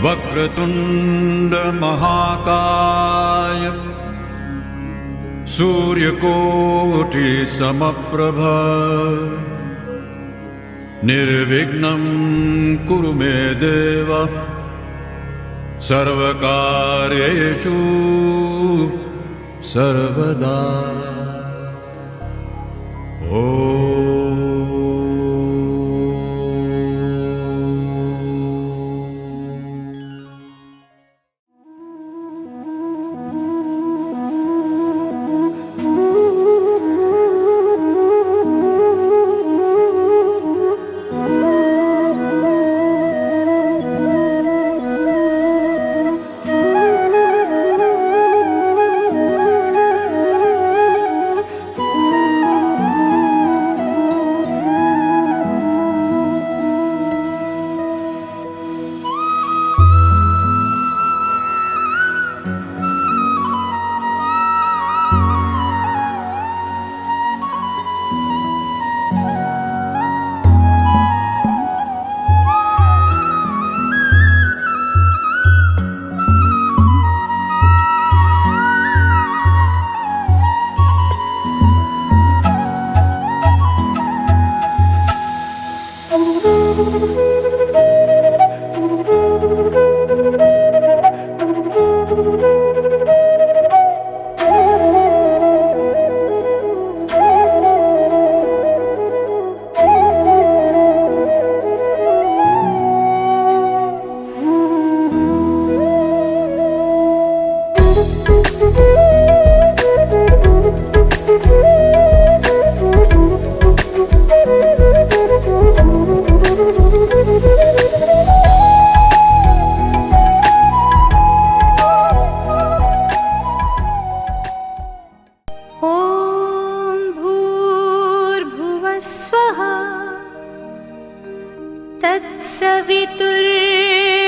वक्रतुंड महाकाय सूर्यकोटि समप्रभ निर्विघ्नं कुरु मे देव सर्वकार्येषु सर्वदा।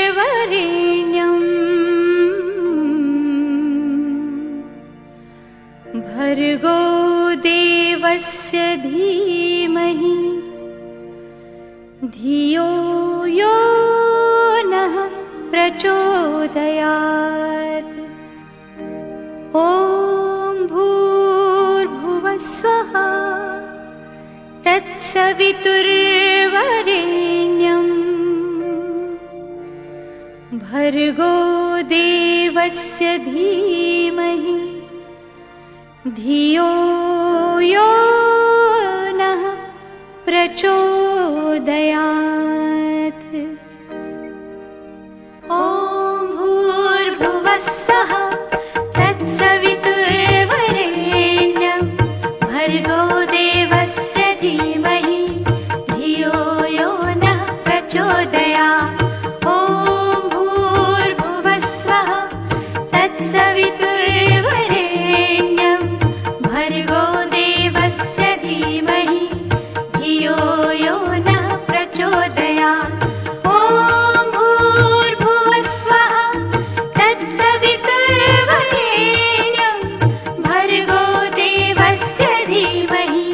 तत्सवितुर्वरेण्यं भर्गो देवस्य धीमहि धियो यो नः प्रचोदयात्। ॐ भूर्भुवः स्वः तत्सवितुर्वरेण्यं भर्गो देवस्य धीमहि धियो यो नः प्रचोदयात्। ॐ भूर्भुवः स्वः तत्सवितुर्वरेण्यं भर्गो देवस्य धीमहि धियो यो नः प्रचोदयात्। ॐ भूर्भुवः स्वः तत्सवितुर्वरेण्यं भर्गो देवस्य धीमहि धियो यो नः प्रचोदयात्। ॐ भूर्भुवः स्वः तत्सवितुर्वरेण्यं भर्गो देवस्य धीमहि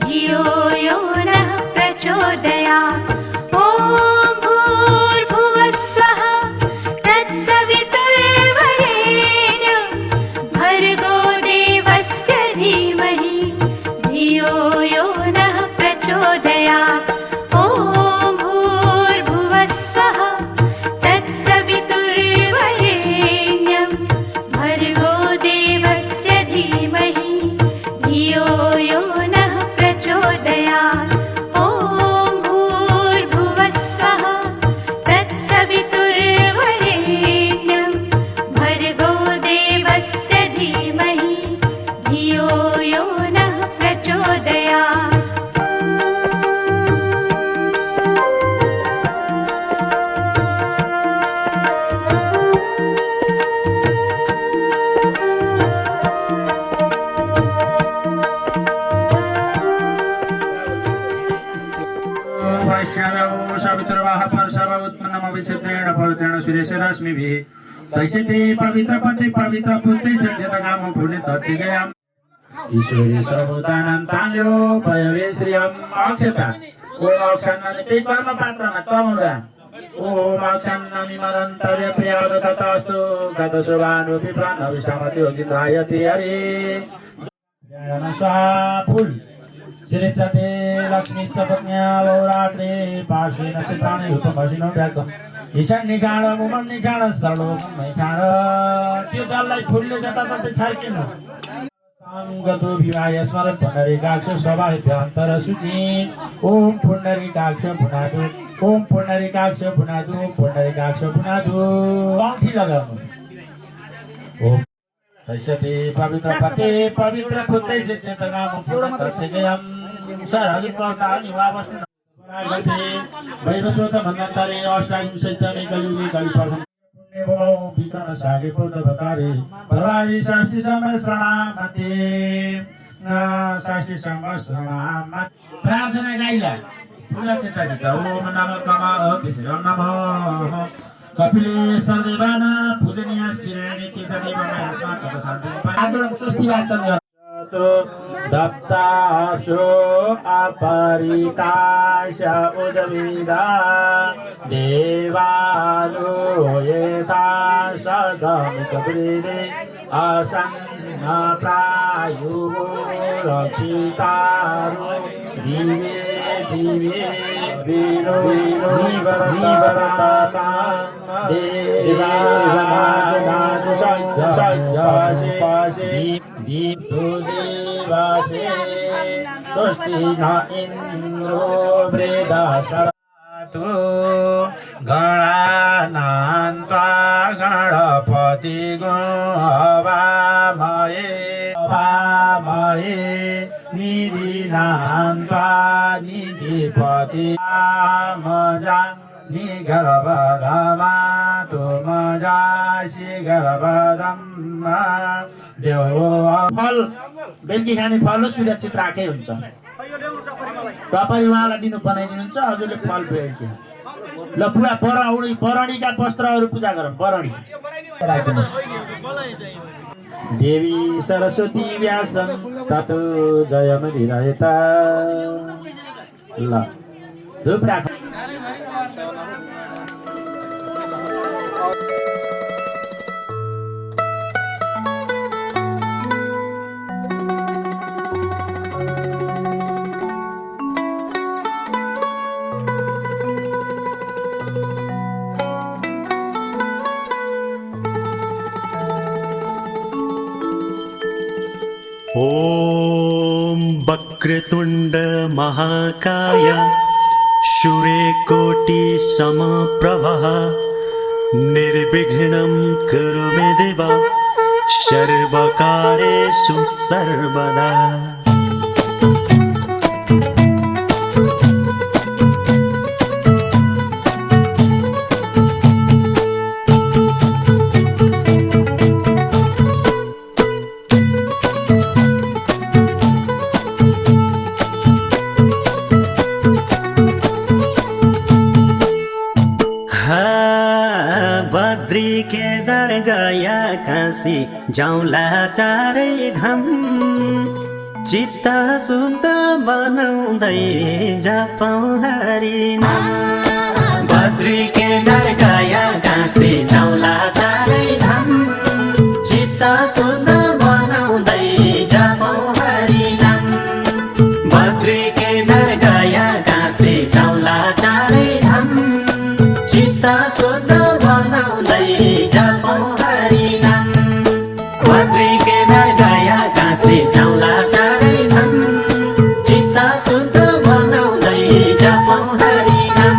धियो यो नः प्रचोदयात्। ॐ भूर्भुवः स्वः तत्सवितुर्वरेण्यं भर्गो देवस्य धीमहि धियो यो नः प्रचोदयात्। ॐ भूर्भुवः स्वः तत्सवितुर्वरेण्यं भर्गो देवस्य धीमहि धियो यो नः प्रचोदयात्। ॐ भूर्भुवः स्वः तत्सवितुर्वरेण्यं भर्गो देवस्य धीमहि धियो यो नः प्रचोदयात्। वैष्णवो सवितुर्वाह परसव उत्पन्नमविचित्रेण पवित्रेण सूर्यशरश्मिभिः तैषिते पवित्र पते पवित्र पुत्रे सच्चिदगामो पुण्यतचिगयाम्। ईश्वरी सर्वभूतानां तान्यो पयवे श्रियम् अक्षता ओ अक्षान्नले त्यही कर्म पात्रमा तमुरा ओम अक्षन्नमि मदन्तव्य प्रियाद कथास्तु कथशुभानुपि प्राणविष्टमति जिन्द्रायति हरि ज्ञान स्वाहा फूल श्रीचते लक्ष्मीश्च पत्न्या बहुरात्रे पार्श्वे नक्षत्राणि उपमसिनो व्याक्तम् ईशान निखाण मुमन निखाण सरलो मैखाण त्यो जललाई फुलले जताततै छर्किनु गतो विवाह स्मरण पुण्डरीकाक्ष सभाभ्यन्तर सूची ओम पुण्डरीकाक्ष पुनादु ओम पुण्डरीकाक्ष पुनादु पुण्डरीकाक्ष पुनादु औँठी लगाउनु ओम तैसते पवित्र पते पवित्र खुत्तै चेतगाम पूर्ण सेगयम सरहगि कर्ता निवावस्तु वैवस्वत मन्वन्तरे अष्टादश सैतमे कलियुगे कलिप्रथम विक्रम सागे पुत्रवतारे प्रवादी षष्ठी संवत्सरामध्ये षष्ठी संवत्सरामध्ये प्रार्थना गाइला पूजा चित्त ओम नमः कमल नमः कपिले सर्वदेवान पूजनीय श्रीरेणी तीर्थदेवमय अस्माकं शान्ति आदरं स्वस्ति वाचन दत्ताशो अपरिताश उद्विदा देवालो यथा सदमिकवृदे असन्न प्रायुः रक्षितारो दिवे दिवे वीरो निवरता देवानादु सज्जासे दीप्तो देवासे स्वस्ति न इन्द्रो वृदासरातु गणानान्त्वा गणपति अवामहे निधिनान्त्वा निधिपति मजा निगर्भधमा तो मजासी गर्भधमा देव फल बेलुकी खाने फल सुरक्षित राखे हुन्छ तपाईँ उहाँलाई दिनु बनाइदिनुहुन्छ हजुरले फल बेलुकी ल पुरा परणीका वस्त्रहरू पूजा गरौँ परणी देवी सरस्वती व्यासम ततो जयमधिरयता ल धूप राख ॐ वक्रतुण्ड महाकाय सूर्यकोटि समप्रभः निर्विघ्नं कुरु मे देव सर्वकार्येषु सर्वदा बद्री केदार गया काशी जाउँला चारै धाम चित्त शुद्ध बनाउँदै जापौँ हरिनाम बद्री केदार गया काशी जाउँला चारै धाम चित्त शुद्ध बनाउँदै जापौँ हरिनाम बद्री केदार गया काशी जाउँला चारै धाम चित्त शुद्ध बनाउँदै जापौँ हरिनाम बद्री केदार गया काशी जाउँला चारै धाम चित्त शुद्ध बनाउँदै जापौँ हरिनाम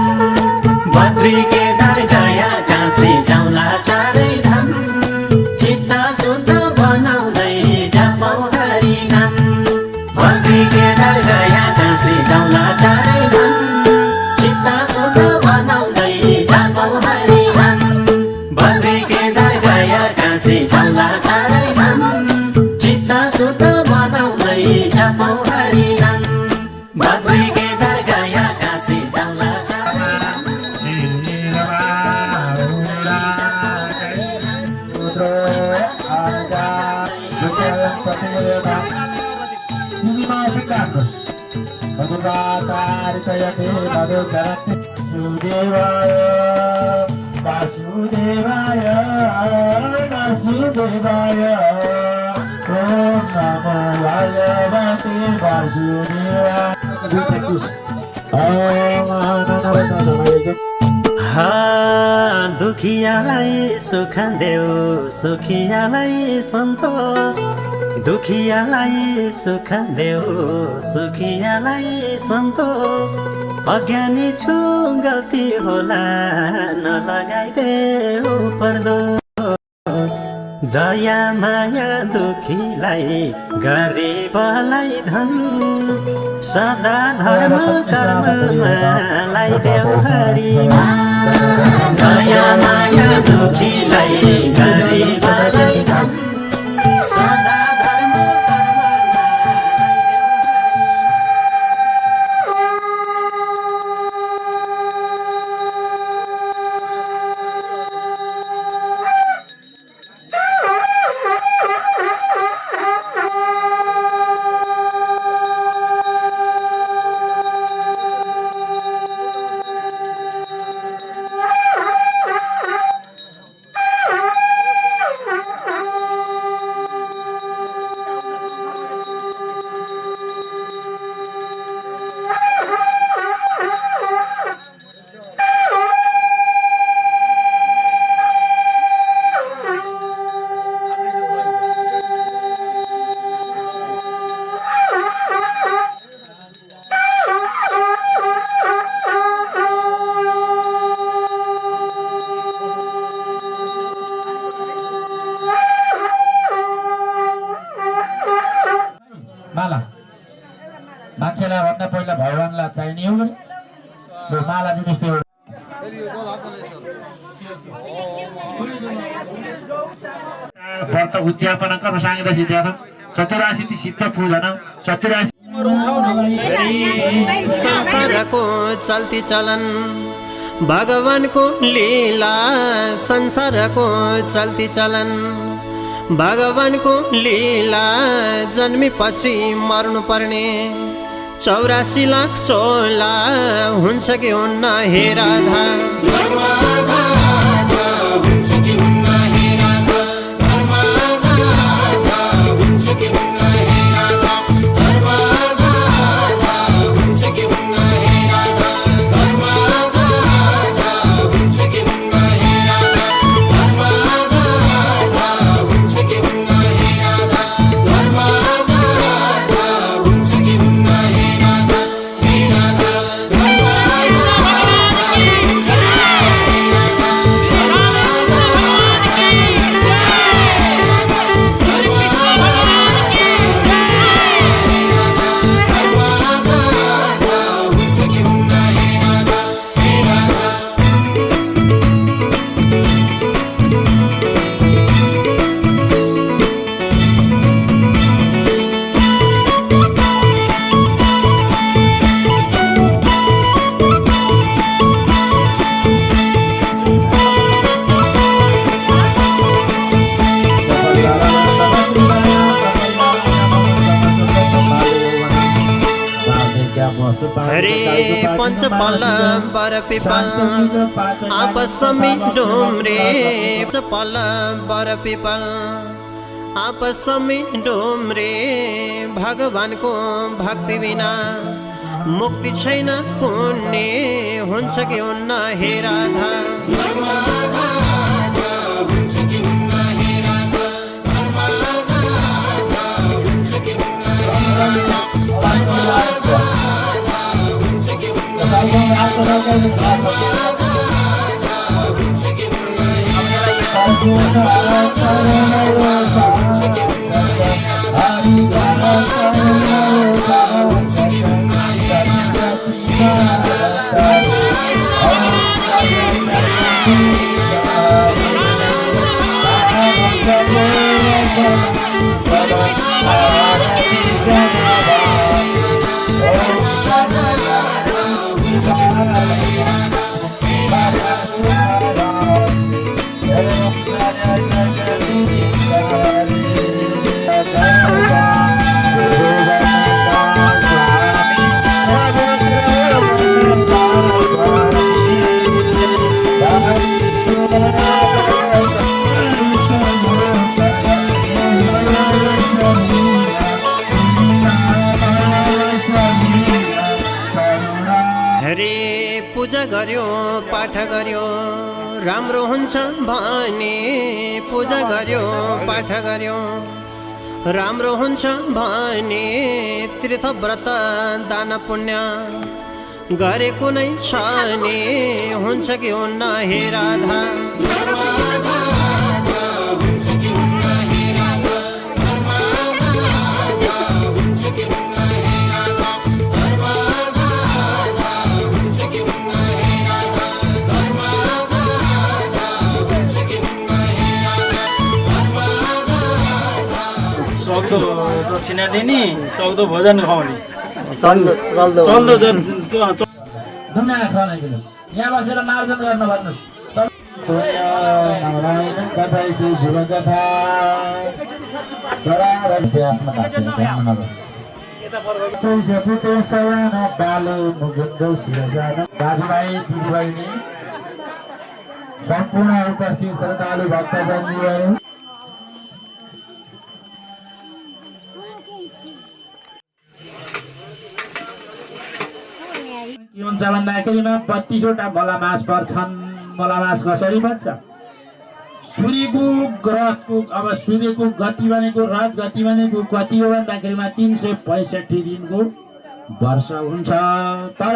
बद्री केदार गया काशी जाउँला चारै धाम चित्त शुद्ध बनाउँदै तारकयते मधुकरते सुदेवाय वासुदेवाय वासुदेवाय ओम नमो भगवते वासुदेवाय दुखियालाई सुख देऊ सुखियालाई सन्तोष दुखियालाई सुख देऊ सुखियालाई सन्तोष अज्ञानी छु गल्ती होला नलगाइदेऊ पर्दोष दया माया दुखीलाई गरिबलाई धन सदा धर्म कर्ममा लगाइदेऊ हरि दया माया दुखीलाई गरिबलाई धन सदा धर्म कर्ममा माला मान्छेलाई भन्दा पहिला भगवानलाई चाहिने हो भने लु माला दिनुहोस् त्यो व्रत उद्यापन कर्म सांगित सिद्ध्यार्थम चतुराशीति सिद्ध पूजन चतुराशी संसारको चल्ती चलन भगवानको लीला संसारको चल्ती चलन भगवानको लीला जन्मेपछि मर्नु पर्ने 84 लाख चोला हुन्छ कि हुन्न हे राधा हरे पंचपल बर पिपल आपसमी डोमरे पंचपल बर पिपल आपसमी डोमरे भगवानको भक्ति बिना मुक्ति छैन पुण्य हुन्छ कि हुन्न हे राधा Hare पूजा गर्यो पाठ गर्यो राम्रो हुन्छ भने पूजा गर्यो पाठ गर्यो राम्रो हुन्छ भने तीर्थ व्रत दान पुण्य गरेको नै छ नि हुन्छ कि हुन्न हे राधा सक्दो दक्षिणा दिने सक्दो भोजन खुवाउने चल्दो ढुङ्गा खनाइदिनुहोस् यहाँ बसेर मार्जन गर्न भन्नुहोस् नारायण कथा श्री शिव कथा दाजुभाइ दिदीबहिनी सम्पूर्ण उपस्थित श्रद्धालु भक्तजनहरू के हुन्छ भन्दाखेरिमा 32वटा मलामास पर्छन्। मलामास कसरी पर्छ? सूर्यको ग्रहको अब सूर्यको गति भनेको रथ गति भनेको कति हो भन्दाखेरिमा 365 दिनको वर्ष हुन्छ। तर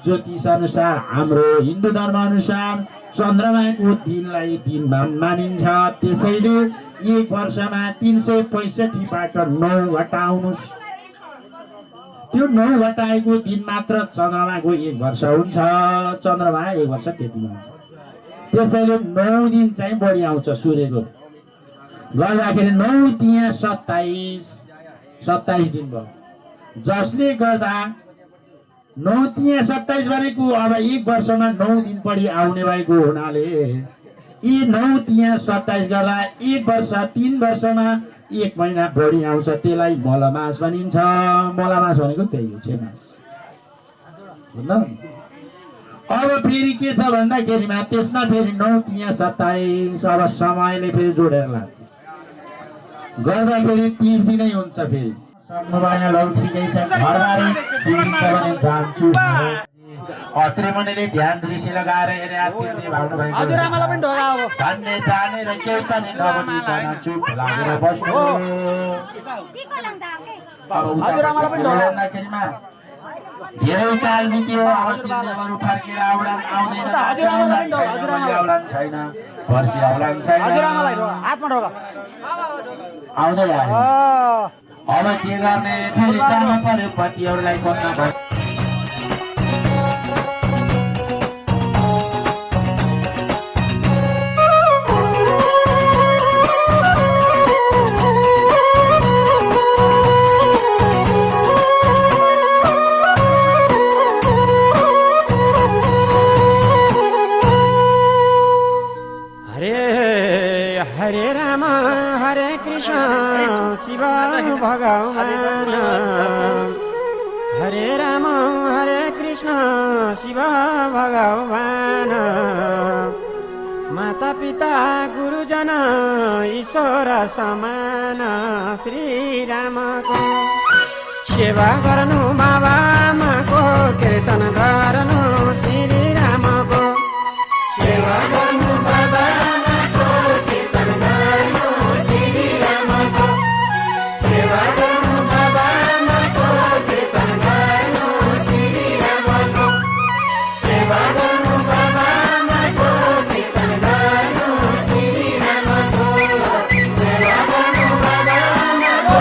ज्योतिष अनुसार हाम्रो हिन्दू धर्म अनुसार चन्द्रमाको दिनलाई दिन मानिन्छ। त्यसैले एक वर्षमा 365बाट 9 घटाउनुस्। त्यो 9 घटाएको दिन मात्र चन्द्रमाको एक वर्ष हुन्छ। चन्द्रमा एक वर्ष त्यति हुन्छ। त्यसैले 9 दिन चाहिँ बढी आउँछ सूर्यको गर्दाखेरि 9 तिया 27 दिन भयो। जसले गर्दा 9 तिया 27 भनेको अब एक वर्षमा 9 दिन बढी आउने भएको हुनाले यी 9 तिया 27 गर्दा एक वर्ष 3 वर्षमा एक महिना बढी आउँछ। त्यसलाई मलमास भनिन्छ। मलमास भनेको त्यही हो, छेमास। अब फेरि के छ भन्दाखेरिमा त्यसमा फेरि 9 तिया 27 अब समयले फेरि जोडेर लान्छ गर्दाखेरि 30 दिनै हुन्छ। फेरि सक्नु भएन, लौ ठिकै छ, घरबारी दिन्छ भने जान्छु। अत्रेमुनिले ध्यान दृष्टि लगाएर हेरे आत्तिरले भाउनु भएको हजुरआमालाई पनि ढोका हो भन्ने जाने र केही पनि नबनिकन चुप लागेर बस्नु। हजुरआमालाई पनि ढोका भन्दाखेरिमा धेरै काल बित्यो। अब तिनीहरू फर्केर आउलान् आउँदैन, आउलान् छैन, पर्सि आउलान् छैन, आउँदै आयो। अब के गर्ने? फेरि जानु पर्यो पतिहरूलाई खोज्न पर्यो। हरे राम हरे कृष्ण शिव भगवान हरे राम हरे कृष्ण शिव भगवान माता पिता गुरुजन ईश्वर समान श्री रामको सेवा गर्नु बाबामाको कीर्तन गर्नु श्री रामको सेवा गर्नु बाबामाको कीर्तन गर्नु श्री रामको सेवा गर्नु बाबामाको कीर्तन गर्नु श्री रामको सेवा गर्नु बाबामाको कीर्तन गर्नु श्री रामको सेवा गर्नु बाबामाको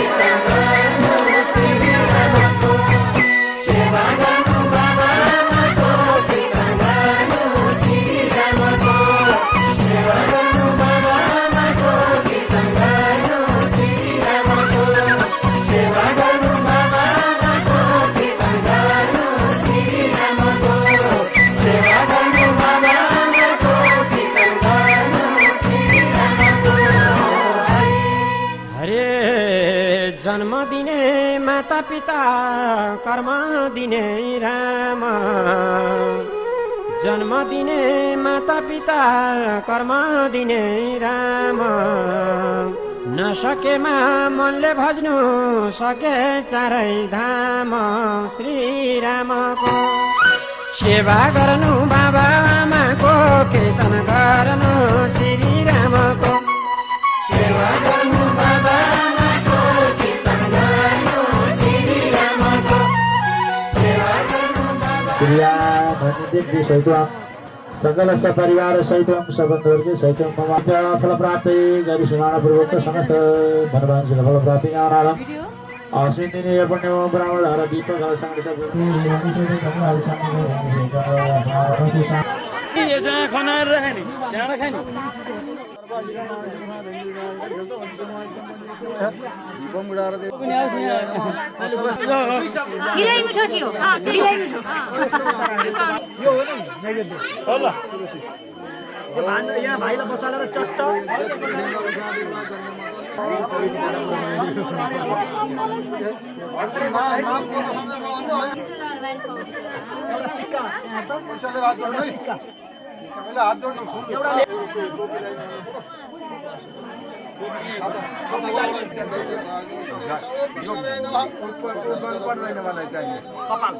कीर्तन गर्नु श्री रामको सेवा गर्नु बाबामाको कीर्तन गर्नु श्री रामको सेवा गर्नु बाबामाको कीर्तन गर्नु श्री रामको सेवा गर्नु बाबामाको कीर्तन गर्नु श्री रामको सेवा गर्नु बाबामाको कीर्तन गर्नु श्री रामको। हरे जन्म दिने माता पिता कर्म दिने राम जन्म दिने माता पिता कर्म दिने राम नसकेमा मनले भज्नु सके चारै धाम श्री रामको सेवा गर्नु बाबा आमाको कीर्तन गर्नु श्री रामको सेवा गर्नु बाबा आमाको कीर्तन गर्नु श्री रामको सेवा गर्नु बाबा श्रीया धन्यदेव सहित सकल सपरिवार सहित सबन्धवर्ग सहित मम फल प्राप्ति गरी सीमापूर्वक समस्त धनवान फल प्राप्ति ज्ञानालम अस्मिन् दिने पुण्यो ब्राह्मण हर दीपक खनाएर राखे नि यहाँ राखे नि खिरै मिठो थियो खिरै मिठो यहाँ भाइलाई बसालेर चट्ट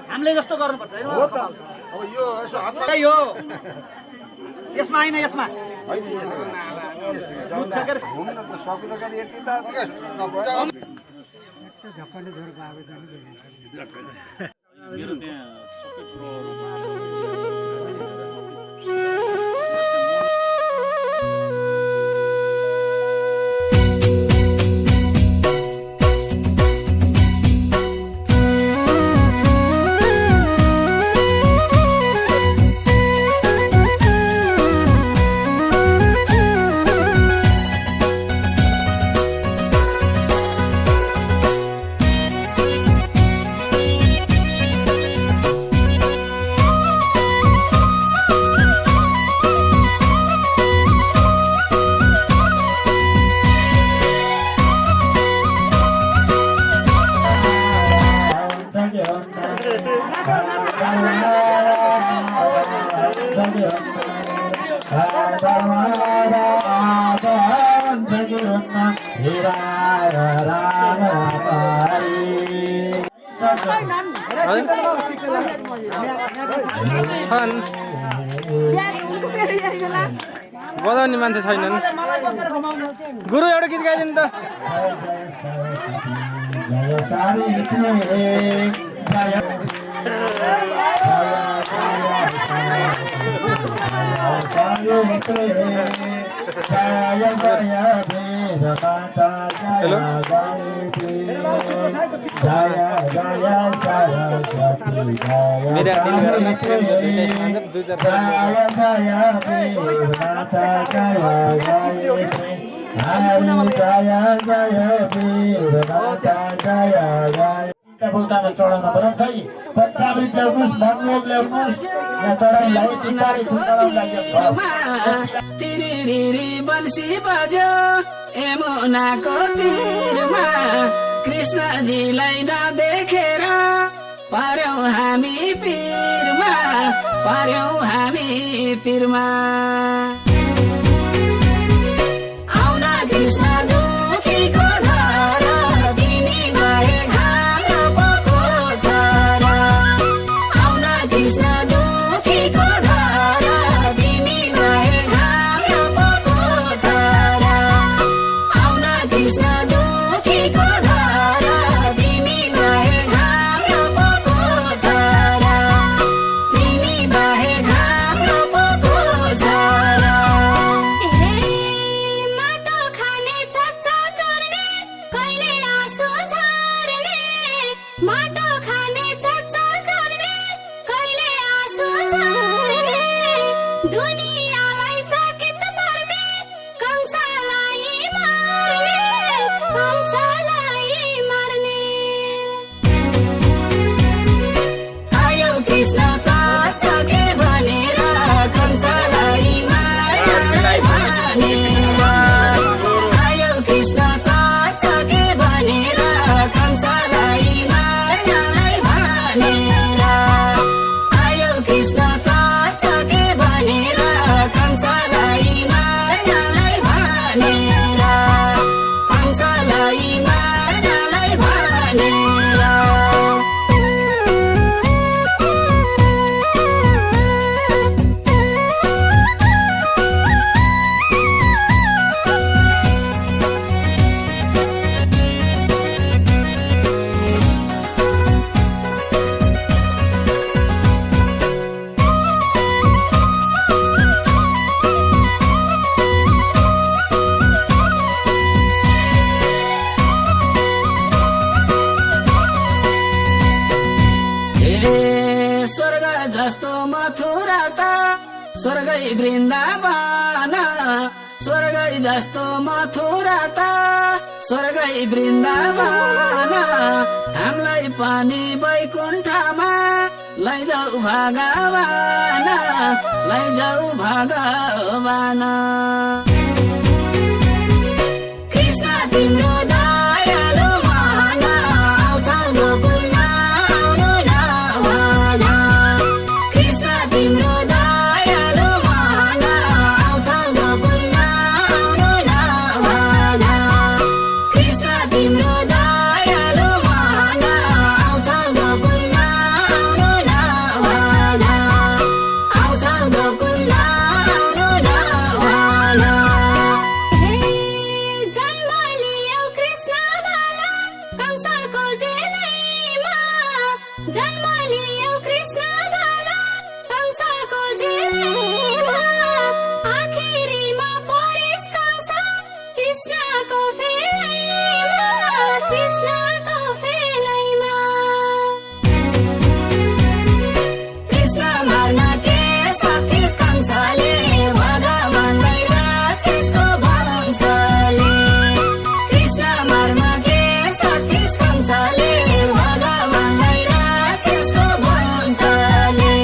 हामीले जस्तो गर्नुपर्छ यो यसमा होइन यसमा बजाउने मान्छे छैनन् गुरु एउटा गीत गाइदिनु त बोल्दामा चढाउन पर्यो खै पञ्चामृत ल्याउनुहोस् मनोग ल्याउनुहोस् यहाँ चढाउनलाई तिनबारी तिरिरी बन्सी बज्यो यमुनाको तीरमा कृष्णजीलाई नदेखेर पर्यौं हामी पीरमा पर्यौं हामी पीरमा आउन कृष्ण दुखीको घर तिमी भए हाम्रो पको छ र आउन कृष्ण दुखीको घर तिमी भए हाम्रो पको छ र आउन कृष्ण दुखीको घर तिमी भए हाम्रो पको छ र तिमी भए हाम्रो पको छ र स्वर्ग जस्तो मथुरा त स्वर्गै वृन्दावन स्वर्गै जस्तो मथुरा त स्वर्गै वृन्दावन हामीलाई पनि वैकुण्ठमा लैजाऊ भगवान लैजाऊ भगवान कृष्ण तिम्रो दयालु मन आउँछ गोकुलमा आउनु नभन कृष्ण तिम्रो दयालु मन आउँछ गोकुलमा आउनु नभन कृष्ण तिम्रो दयालु मन आउँछ गोकुलमा आउनु नभन आउँछ गोकुलमा आउनु नभन जन्म लियौ कृष्ण बाला कंसको जेलैमा जन्म लियौ कृष्ण बाला कंसको जेलैमा आखिरीमा परेश कंस कृष्णको फेलैमा कृष्णको फेलैमा कृष्ण मार्न के सतीश कंसले भगवानलाई राक्षसको वंशले कृष्ण मार्न के सतीश कंसले भगवानलाई राक्षसको वंशले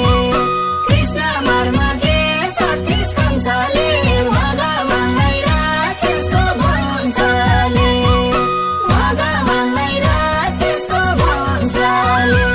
कृष्ण मार्न के सतीश कंसले भगवानलाई राक्षसको वंशले भगवानलाई राक्षसको वंशले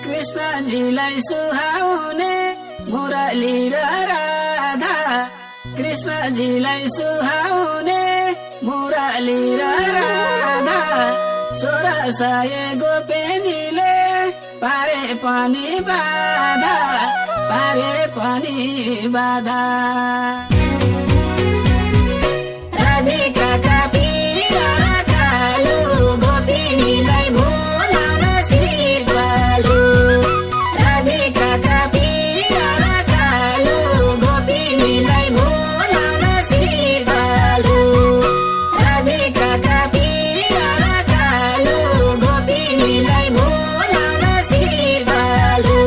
कृष्णजीलाई सुहाउने मुरली र राधा कृष्णजीलाई सुहाउने मुरली र राधा 1600 गोपिनीले पारे पनि बाधा पारे पनि बाधा राधिकाका पिया कालु गोपिनीलाई भुलाउन सिपालु राधिकाका पिया कालु गोपिनीलाई भुलाउन सिपालु राधिकाका पिया कालु गोपिनीलाई भुलाउन सिपालु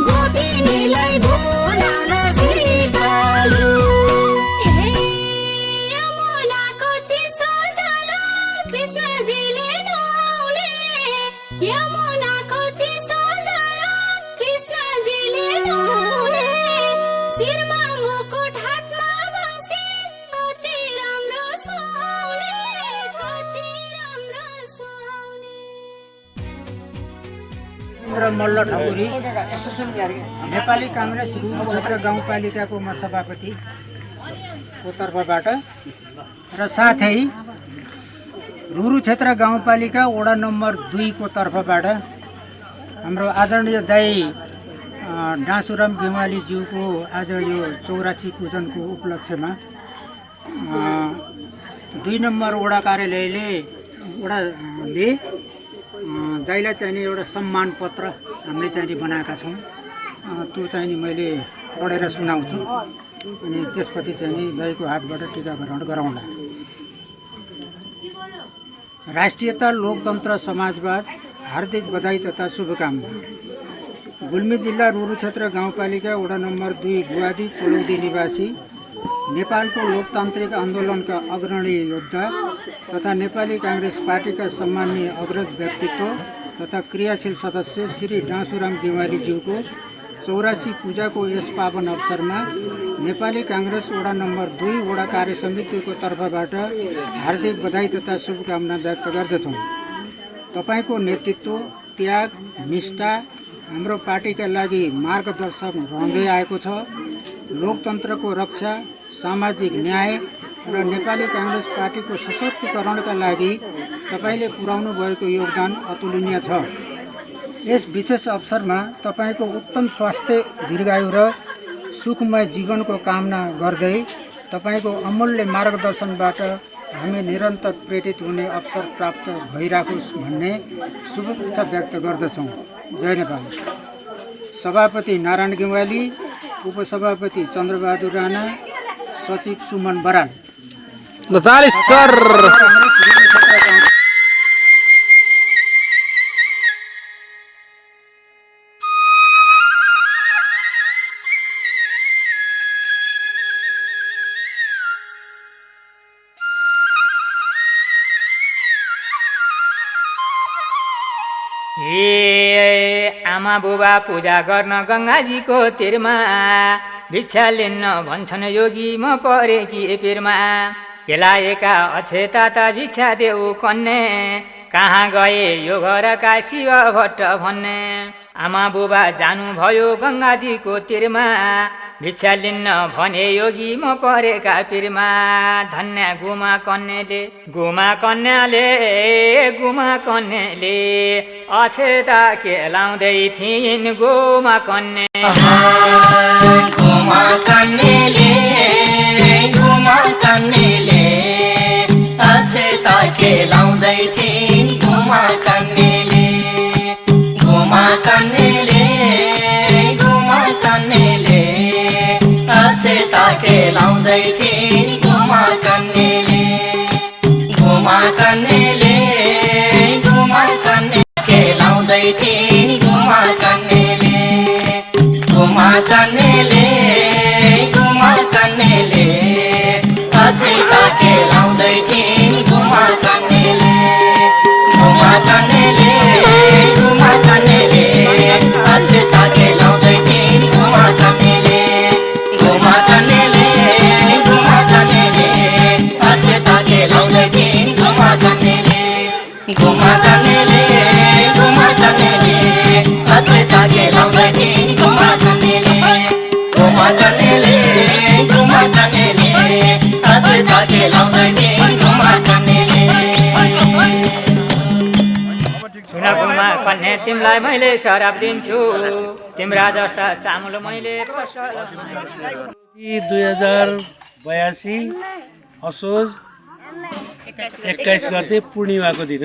गोपिनीलाई भुलाउन सिपालु यमुनाको चिसो जल कृष्णजीले नुहाउने यमुनाको चिसो जल कृष्णजीले नुहाउने शिरमा मुकुट हातमा बंसी कति राम्रो सुहाउने कति राम्रो सुहाउने मल्ल ठकुरी नेपाली काङ्ग्रेस रुरु क्षेत्र गाउँपालिकाको म सभापति को तर्फबाट र साथै रुरु क्षेत्र गाउँपालिका वडा नम्बर 2 को तर्फबाट हाम्रो आदरणीय दाइ डाँसुराम गेवालीज्यूको आज यो 84 पूजनको उपलक्ष्यमा 2 नम्बर वडा कार्यालयले वडाले दाइलाई चाहिँ एउटा सम्मान पत्र हामीले चाहिँ बनाएका छौँ त्यो चाहिँ मैले पढेर सुनाउँछु अनि त्यसपछि चाहिँ दाइको हातबाट टीका ग्रहण गराउँला राष्ट्रियता लोकतन्त्र समाजवाद हार्दिक बधाई तथा शुभकामना गुल्मी जिल्ला रुरु क्षेत्र गाउँपालिका वडा नम्बर 2 गुवादी कोलौदी निवासी नेपालको लोकतान्त्रिक आन्दोलनका अग्रणी योद्धा तथा नेपाली काङ्ग्रेस पार्टीका सम्माननीय अग्रज व्यक्तित्व तथा क्रियाशील सदस्य श्री डाँसुराम गेवालीज्यूको 84 पूजाको यस पावन अवसरमा नेपाली काङ्ग्रेस वडा नम्बर 2 वडा कार्य समितिको तर्फबाट हार्दिक बधाई तथा शुभकामना व्यक्त गर्दछौँ। तपाईको नेतृत्व त्याग निष्ठा हाम्रो पार्टीका लागि मार्गदर्शक रहँदै आएको छ। लोकतन्त्रको रक्षा, सामाजिक न्याय र नेपाली काङ्ग्रेस पार्टीको सशक्तिकरणका लागि तपाईँले पुर्याउनु भएको योगदान अतुलनीय छ। यस विशेष अवसरमा तपाईँको उत्तम स्वास्थ्य, दीर्घायु र सुखमय जीवनको कामना गर्दै तपाईँको अमूल्य मार्गदर्शनबाट हामी निरन्तर प्रेरित हुने अवसर प्राप्त भइराखोस् भन्ने शुभेच्छा व्यक्त गर्दछौँ। जय नेपाल। सभापति नारायण गेवाली, उपसभापति चन्द्रबहादुर राणा, सचिव सुमन बराल। आमा बुबा पूजा गर्न गङ्गाजीको तिरमा, भिक्षा लिन्न भन्छन् योगी म परे कि पिरमा। केलाएका अक्षता त भिक्षा देऊ कन्ने, कहाँ गए यो घरका शिव भट्ट भन्ने। आमा बुबा जानुभयो गङ्गाजीको तिरमा, भिक्षा लिन्न भने योगी म परेका पिरमा। धन्य गुमा कन्याले, गुमा कन्याले, गुमा कन्याले अक्षता केलाउँदै थिइन् गुमा कन्या। गुमा कन्याले, गुमा कन्याले अक्षता केलाउँदै थिइन् गुमा कन्याले। गुमा कन्याले, गुमा कन्याले अक्षता केलाउँदै थिइन् गुमा कन्याले। गुमा कन्याले, गुमा कन्या केलाउँदै थिइन् गुमा कन्याले। गुमा कन्याले, गुमा कन्याले अक्षता केलाउँदै थिइन् गुमा कन्याले। गुमा कन्याले, गुमा कन्याले अक्षता केलाउँदै थिइन् गुमा कन्याले। गुमा कन्याले, गुमा कन्याले अक्षता केलाउँदै थिइन् गुमा कन्याले। गुमा कन्याले, गुमा कन्याले अक्षता केलाउँदै थिइन् गुमा कन्याले। गुमा कन्याले, गुमा कन्याले अक्षता केलाउँदै थिइन् गुमा कन्याले। सुन गुमा कन्या तिमीलाई मैले शराब दिन्छु, तिम्रा जस्ता चामल मैले 2082 असोज 21 गते पूर्णिमाको दिन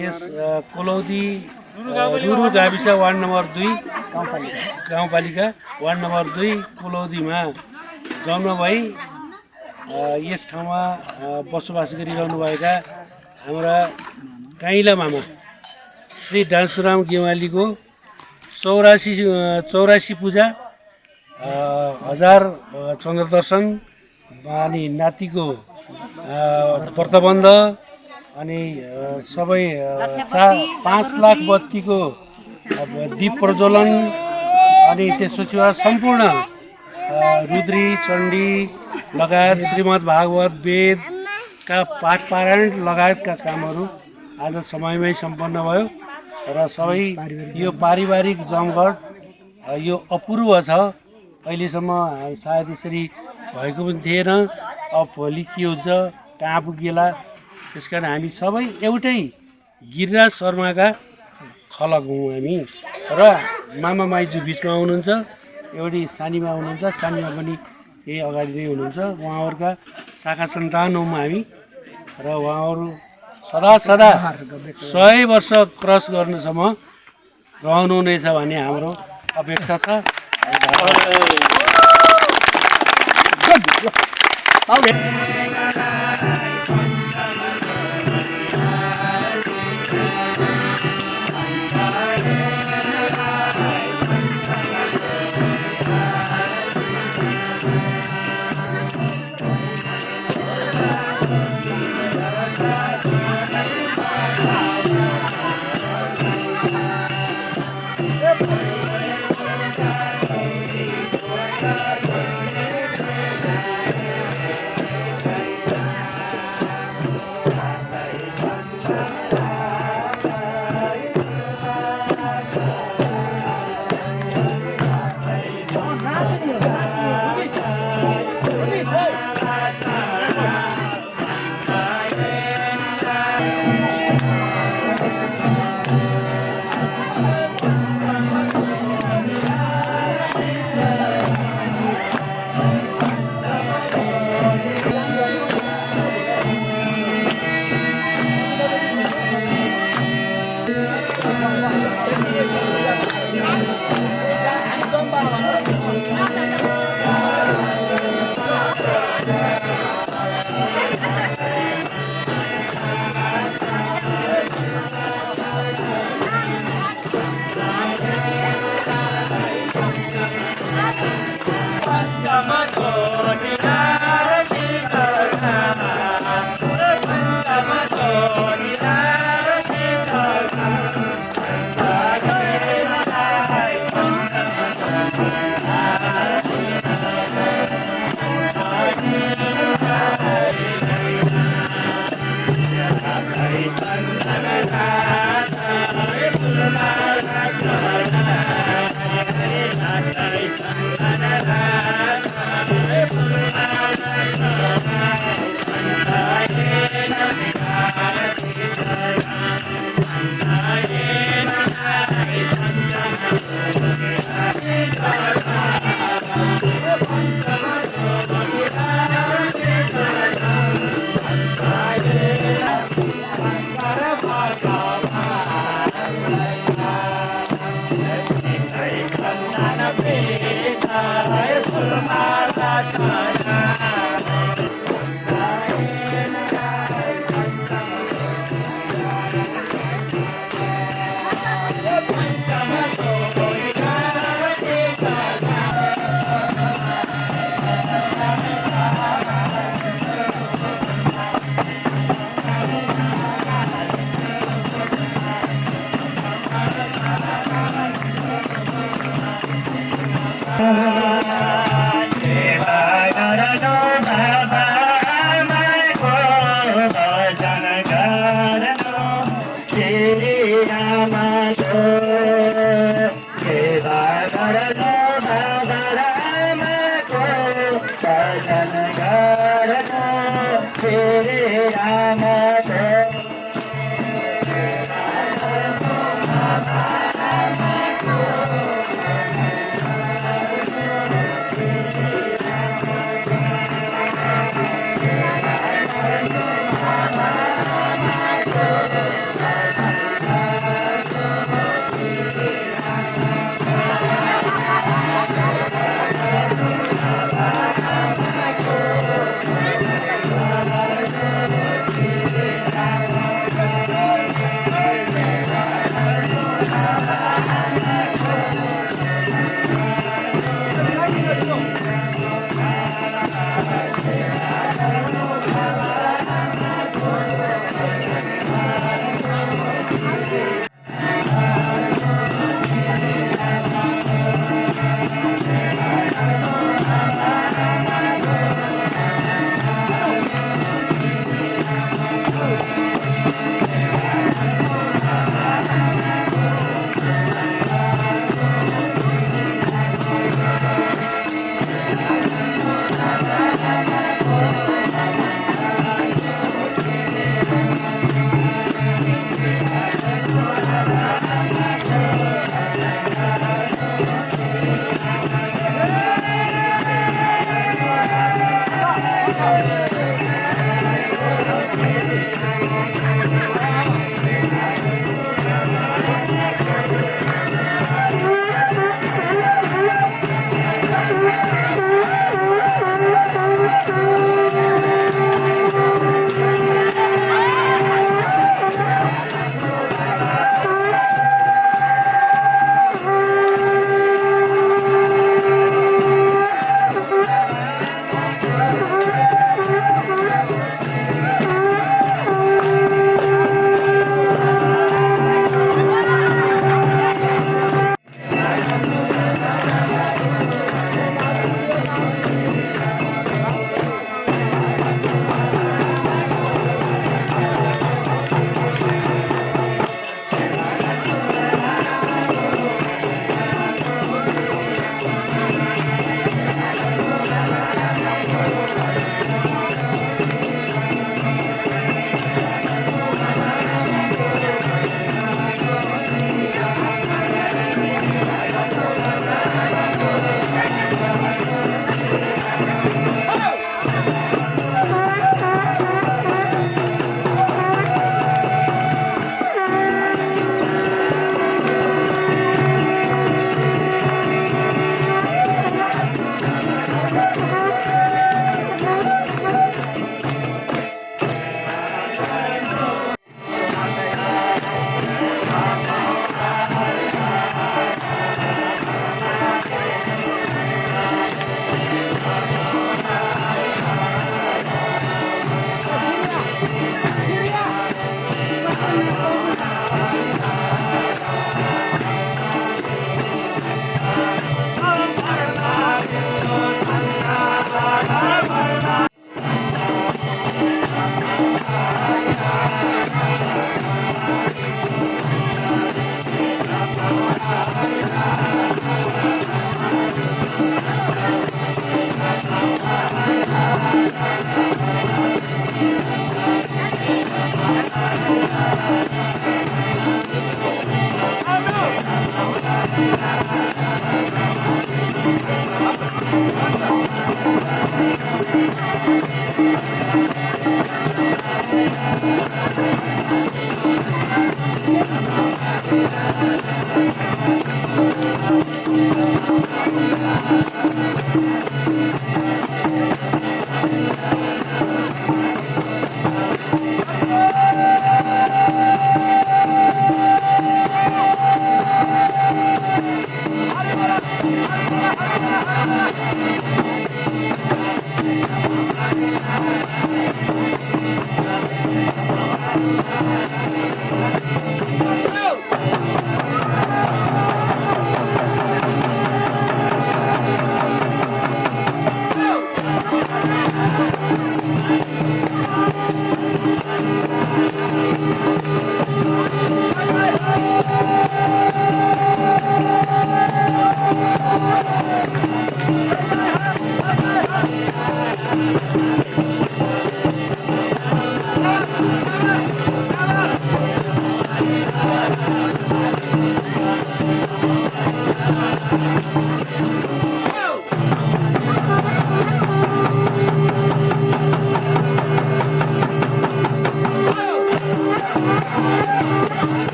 यस कोलौदी रुरु गाविस वार्ड नम्बर 2 गाउँपालिका वार्ड नम्बर 2 कोलौदीमा जन्म भई यस ठाउँमा बसोबास गरिरहनुभएका हाम्रा काइला मामा श्री डान्सुराम गेवालीको 84 पूजा, 1000 चन्द्रदर्शन अनि नातिको व्रतबन्ध अनि सबै 5 लाख बत्तीको दीप प्रज्वलन अनि त्यसपछि सम्पूर्ण रुद्री चण्डी लगायत श्रीमद् भागवत वेदका पाठ पारायण लगायतका कामहरू आज समयमै सम्पन्न भयो र सबै यो पारिवारिक जमघट यो अपूर्व छ। अहिलेसम्म सायद यसरी भएको पनि थिएन। अब भोलि के हुन्छ, कहाँ पुगेला। त्यसकारण हामी सबै एउटै गिरिराज शर्माका खलक हौँ हामी र मामा माइजू बिचमा हुनुहुन्छ, एउटी सानीमा हुनुहुन्छ, सानीमा पनि यही अगाडि नै हुनुहुन्छ। उहाँहरूका शाखा सन्तान हौँ हामी र उहाँहरू सदा 100 वर्ष क्रस गर्नुसम्म रहनुहुनेछ भन्ने हाम्रो अपेक्षा छ।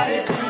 हरे